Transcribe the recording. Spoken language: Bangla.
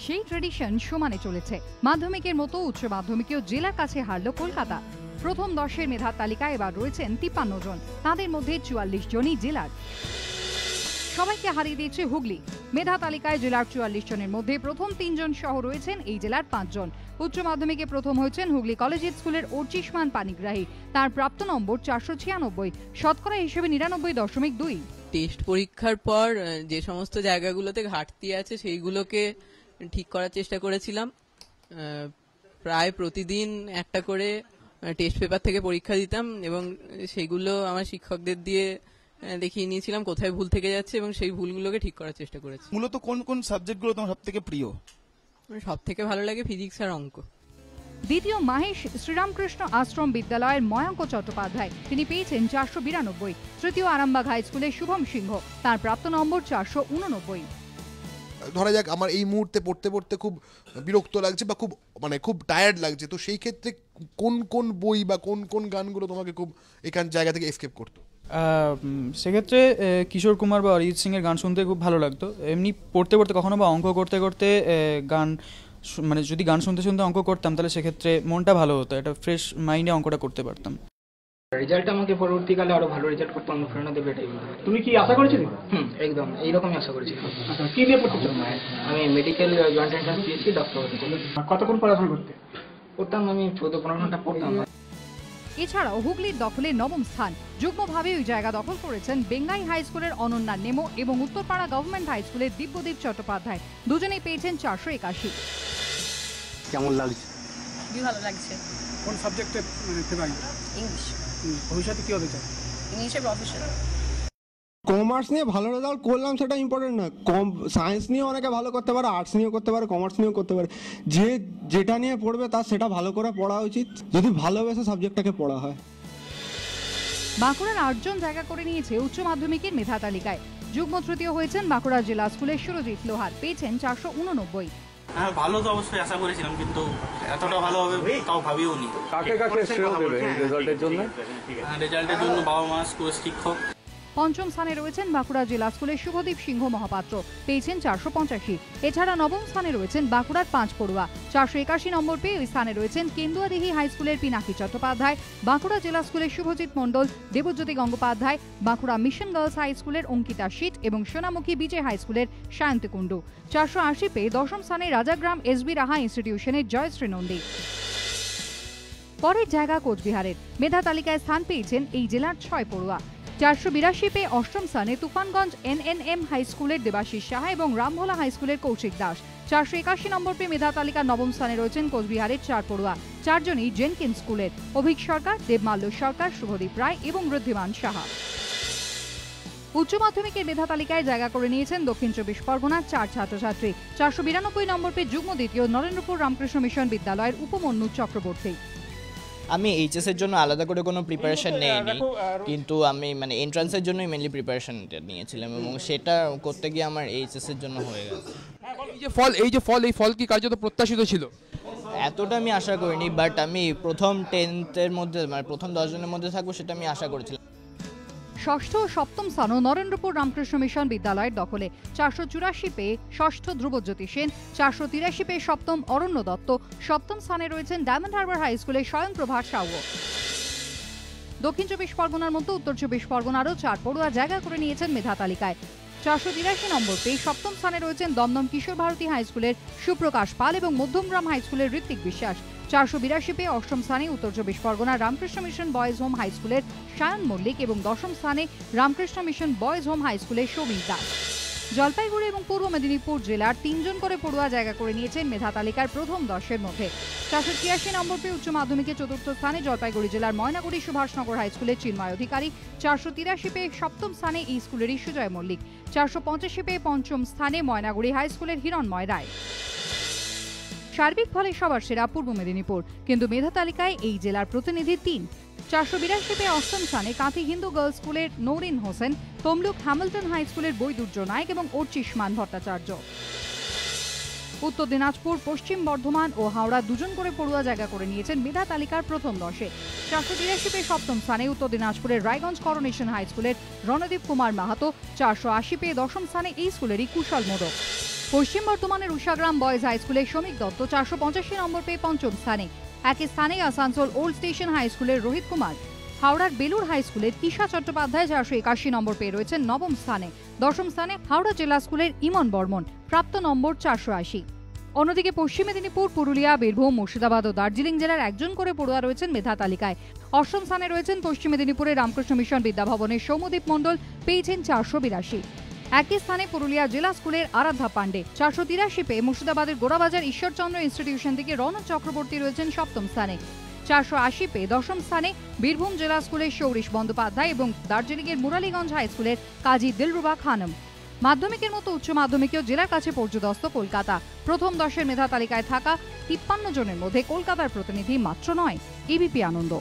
সেই ট্রেডিশন সমানে চলেছে। মাধ্যমিকের মতো উচ্চ মাধ্যমিকেও জেলার কাছে হারল কলকাতা। প্রথম 10-এর মেধার তালিকায় এবার রয়েছেন 53 জন, তাদের মধ্যে 44 জনই জেলার। সবাইকে হারিয়ে দিয়েছে হুগলি। মেধা তালিকায় জেলার 44 জনের মধ্যে প্রথম 3 জন সহ রয়েছেন এই জেলার 5 জন। উচ্চ মাধ্যমিকে প্রথম হয়েছেন হুগলি কলেজিয়েট স্কুলের অর্চিষ্মান পানিগ্রাহী। তার প্রাপ্ত নম্বর 496, শতকরা হিসেবে 99.2। টেস্ট পরীক্ষার পর যে সমস্ত জায়গাগুলোতে ঘাটতি আছে সেইগুলোকে ঠিক করার চেষ্টা করেছিলাম। প্রায় প্রতিদিন একটা করে টেস্ট পেপার থেকে পরীক্ষা দিতাম এবং সেইগুলো আমার শিক্ষকদের দিয়ে দেখিয়ে নিয়েছিলাম কোথায় ভুল থেকে যাচ্ছে এবং সেই ভুলগুলোকে ঠিক করার চেষ্টা করেছি। মূলত কোন কোন সাবজেক্টগুলো তোমার সবথেকে প্রিয়? সব থেকে ভালো লাগে ফিজিক্স আর অঙ্ক। দ্বিতীয় মাহেশ শ্রীরামকৃষ্ণ আশ্রম বিদ্যালয়ের ময়ঙ্ক চট্টোপাধ্যায়, তিনি পেয়েছেন 492। তৃতীয় আরামবাগ হাই স্কুলের শুভম সিংহ, তার প্রাপ্ত নম্বর 489। ধরা যাক আমার এই মুহূর্তে পড়তে পড়তে খুব বিরক্ত লাগছে বা খুব টায়ার্ড লাগছে, তো সেই ক্ষেত্রে কোন কোন বই বা কোন কোন গানগুলো তোমাকে খুব এখান জায়গা থেকে এসকেপ করতো? সেক্ষেত্রে কিশোর কুমার বা অরিজিৎ সিং এর গান শুনতে খুব ভালো লাগতো। এমনি পড়তে পড়তে কখনো বা অঙ্ক করতে করতে গান মানে যদি গান শুনতে শুনতে অঙ্ক করতাম তাহলে সেক্ষেত্রে মনটা ভালো হতো, একটা ফ্রেশ মাইন্ডে অঙ্কটা করতে পারতাম। রেজাল্ট আমাকে পরবর্তীকালে আরো ভালো রেজাল্ট করতে অনুপ্রেরণা দেবে, এটাই বলতে পারি। তুমি কি আশা করেছিলে? একদম এইরকমই আশা করেছিলাম। আচ্ছা, কি নিয়ে পড়তে চাও? আমি মেডিকেল জয়েন্ট এন্ট্রান্স দিয়েছি, ডক্টর হতে চাই। কতক্ষণ পড়াশোনা করতে? পড়তাম আমি 14-15 ঘন্টা পড়তাম। এছাড়াও হুগলির দখলে নবম স্থান। যুগ্মভাবে ওই জায়গা দখল করেছেন বেঙ্গাই হাই স্কুলের অনন্যা নেমো এবং উত্তরপাড়া গভর্নমেন্ট হাই স্কুলের দিব্যদীপ চট্টোপাধ্যায়, দুজনেই পেয়েছেন 481। কেমন লাগছে? ভালো লাগছে। কোন সাবজেক্টে ফেভারিট? ইংলিশ। ভবিষ্যতে কি হতে চাও? ইংলিশে প্রফেসর। কমার্স নিয়ে ভালো রেজাল্ট করলাম সেটা ইম্পর্টেন্ট না, সায়েন্স নিয়ে অনেকে ভালো করতে পারে, আর্টস নিয়েও করতে পারে, কমার্স নিয়েও করতে পারে। যেটা নিয়ে পড়বে তার সেটা ভালো করে পড়া উচিত, যদি ভালোবেসে সাবজেক্টটাকে পড়া হয়। বাঁকুড়ার 8 জন জায়গা করে নিয়েছে উচ্চ মাধ্যমিকের মেধা তালিকায়। যুগ্ম তৃতীয় হয়েছেন বাঁকুড়া জেলা স্কুলের সুরজিৎ লোহার, পেয়েছেন 489। হ্যাঁ, ভালো তো অবশ্যই আশা করেছিলাম, কিন্তু এতটা ভালো হবে তাও ভাবিও নি। কাকে কাকে শ্রেয় দেবে এই রেজাল্টের জন্য? রেজাল্টের জন্য বাবা মা, স্কুল শিক্ষক। পঞ্চম স্থানে রয়েছেন বাঁকুড়া জেলা স্কুলের শুভদীপ সিংহ মহাপাত্র, পেয়েছেন 485। এছাড়া নবম স্থানে রয়েছেন বাঁকুড়ার 5 পড়ুয়া, 481 নম্বর পেয়ে ওই স্থানে রয়েছেন কেন্দুয়াদিহি হাই স্কুলের পিনাকি চট্টোপাধ্যায়, বাঁকুড়া জেলা স্কুলের Subhajit Mondal, Debjyoti Gangopadhyay, Bankura mission girls high স্কুলের অঙ্কিতা শীত এবং সোনামুখী বিজয় হাই স্কুলের সায়ন্তী কুণ্ডু। 480 পেয়ে দশম স্থানে রাজাগ্রাম এসবি রাহা ইনস্টিটিউশনের জয়শ্রী নন্দী। পরের জায়গা কোচবিহারের। মেধা তালিকায় স্থান পেয়েছেন এই জেলার 6 পড়ুয়া। 482 পেয়ে অষ্টম স্থানে তুফানগঞ্জ NNM হাই স্কুলের দেবাশিস সাহা এবং রামভোলা হাই স্কুলের কৌশিক দাস। 481 নম্বর পেয়ে মেধা তালিকার নবম স্থানে রয়েছেন কোচবিহারের 4 পড়ুয়া, 4 জনই জেনকিন স্কুলের, অভিক সরকার, দেবমাল্য সরকার, শুভদীপ রায় এবং ঋদ্ধিমান সাহা। উচ্চ মাধ্যমিকের মেধা তালিকায় জায়গা করে নিয়েছেন দক্ষিণ 24 পরগনার 4 ছাত্রছাত্রী। 492 নম্বর পেয়ে যুগ্ম দ্বিতীয় নরেন্দ্রপুর রামকৃষ্ণ মিশন বিদ্যালয়ের উপমন্যু চক্রবর্তী। আমি এইচএস এর জন্য আলাদা করে কোনো প্রিপারেশন নেইনি, কিন্তু আমি মানে এন্ট্রান্সের জন্যই মেনলি প্রিপারেশনটা নিয়েছিলাম এবং সেটা করতে গিয়ে আমার এইচএস এর জন্য হয়ে গেছে। এই ফল কি কার্যত প্রত্যাশিত ছিল? এতটা আমি আশা করিনি, বাট আমি প্রথম 10th-এর মধ্যে মানে প্রথম 10 জনের মধ্যে থাকবো সেটা আমি আশা করেছিলাম। ষষ্ঠ ও সপ্তম স্থানও নরেন্দ্রপুর রামকৃষ্ণ মিশন বিদ্যালয়ের দখলে। 484 পেয়ে ষষ্ঠ ধ্রুবজ্যোতি সেন, 483 পেয়ে সপ্তম অরণ্য দত্ত, সপ্তম স্থানে রয়েছেন ডায়মন্ড হারবার হাই স্কুলের স্বয়ংপ্রভা সাউ। দক্ষিণ 24 পরগনার মতো উত্তর 24 পরগনারও 4 পড়ুয়া জায়গা করে নিয়েছেন মেধা তালিকায়। 483 নম্বর পেয়ে সপ্তম স্থানে রয়েছেন দমদম কিশোর ভারতী হাই স্কুলের সুপ্রকাশ পাল এবং মধ্যমগ্রাম হাই স্কুলের ঋত্বিক বিশ্বাস। 482 পেয়ে অষ্টম স্থানে উত্তর 24 পরগনার Ramakrishna mission boys home high স্কুলের সায়ন মল্লিক এবং দশম স্থানে Ramakrishna mission boys home high স্কুলের সৌমিক দাস। জলপাইগুড়ি এবং পূর্ব মেদিনীপুর জেলার 3 জন করে পড়ুয়া জায়গা করে নিয়েছেন মেধা তালিকার প্রথম 10-এর মধ্যে। 483 নম্বর পেয়ে উচ্চ মাধ্যমিকে চতুর্থ স্থানে জলপাইগুড়ি জেলার ময়নাগুড়ি সুভাষনগর হাই স্কুলের চিন্ময় অধিকারী। 483 পেয়ে সপ্তম স্থানে এই স্কুলেরই সুজয় মল্লিক। 485 পেয়ে পঞ্চম স্থানে ময়নাগুড়ি হাই স্কুলের হিরণময় রায়। সার্বিক ফলে সবার সেরা পূর্ব মেদিনীপুর, কিন্তু মেধা তালিকায় এই জেলার প্রতিনিধি 3। 482 পেয়ে অষ্টম স্থানে কাঁথি হিন্দু গার্লস স্কুলের নৌরিন হোসেন, তমলুক হ্যামিল্টন হাই স্কুলের বৈদুর্য নায়ক এবং অর্চিষ্মান ভট্টাচার্য। উত্তর দিনাজপুর, পশ্চিম বর্ধমান ও হাওড়া 2 জন করে পড়ুয়া জায়গা করে নিয়েছেন মেধা তালিকার প্রথম 10-এ। 483 পেয়ে সপ্তম স্থানে উত্তর দিনাজপুরের রায়গঞ্জ করোনেশন হাই স্কুলের রণদীপ কুমার মাহাতো। 480 পেয়ে দশম স্থানে এই স্কুলেরই কুশল মোদক। পশ্চিম বর্ধমানের উষাগ্রাম বয়েজ হাই স্কুলে শ্রমিক দত্ত 485 নম্বর পেয়ে পঞ্চম স্থানে। একই স্থানে আসানসোল ওল্ড স্টেশন হাই স্কুলের রোহিত কুমার। হাওড়ার বেলুর হাই স্কুলের তিশা চট্টোপাধ্যায় 481 নম্বর পেয়ে রয়েছেন নবম স্থানে। দশম স্থানে হাওড়া জেলা স্কুলের ইমন বর্মন, প্রাপ্ত নম্বর 480। অন্যদিকে পশ্চিম মেদিনীপুর, পুরুলিয়া, বীরভূম, মুর্শিদাবাদ ও দার্জিলিং জেলার একজন করে পড়ুয়া রয়েছেন মেধা তালিকায়। অষ্টম স্থানে রয়েছেন পশ্চিম মেদিনীপুরের রামকৃষ্ণ মিশন বিদ্যাভবনের সৌম্যদীপ মণ্ডল, পেয়েছেন 482। একই স্থানে পুরুলিয়া জেলা স্কুলের আরাধ্যা পান্ডে 483 পেয়ে মুর্শিদাবাদের গোড়াবাজার ঈশ্বরচন্দ্র ইনস্টিটিউশন থেকে রণন চক্রবর্তী রয়েছেন সপ্তম স্থানে। 480 পেয়ে দশম স্থানে বীরভূম জেলা স্কুলের সৌরিশ বন্দ্যোপাধ্যায় এবং দার্জিলিংয়ের মুরালীগঞ্জ হাই স্কুলের কাজী দিলরুবা খানম। মাধ্যমিকের মতো উচ্চ মাধ্যমিকেও জেলার কাছে পর্যদস্ত কলকাতা। প্রথম 10-এর মেধা তালিকায় থাকা 53 জনের মধ্যে কলকাতার প্রতিনিধি মাত্র 9। এবিপি আনন্দ।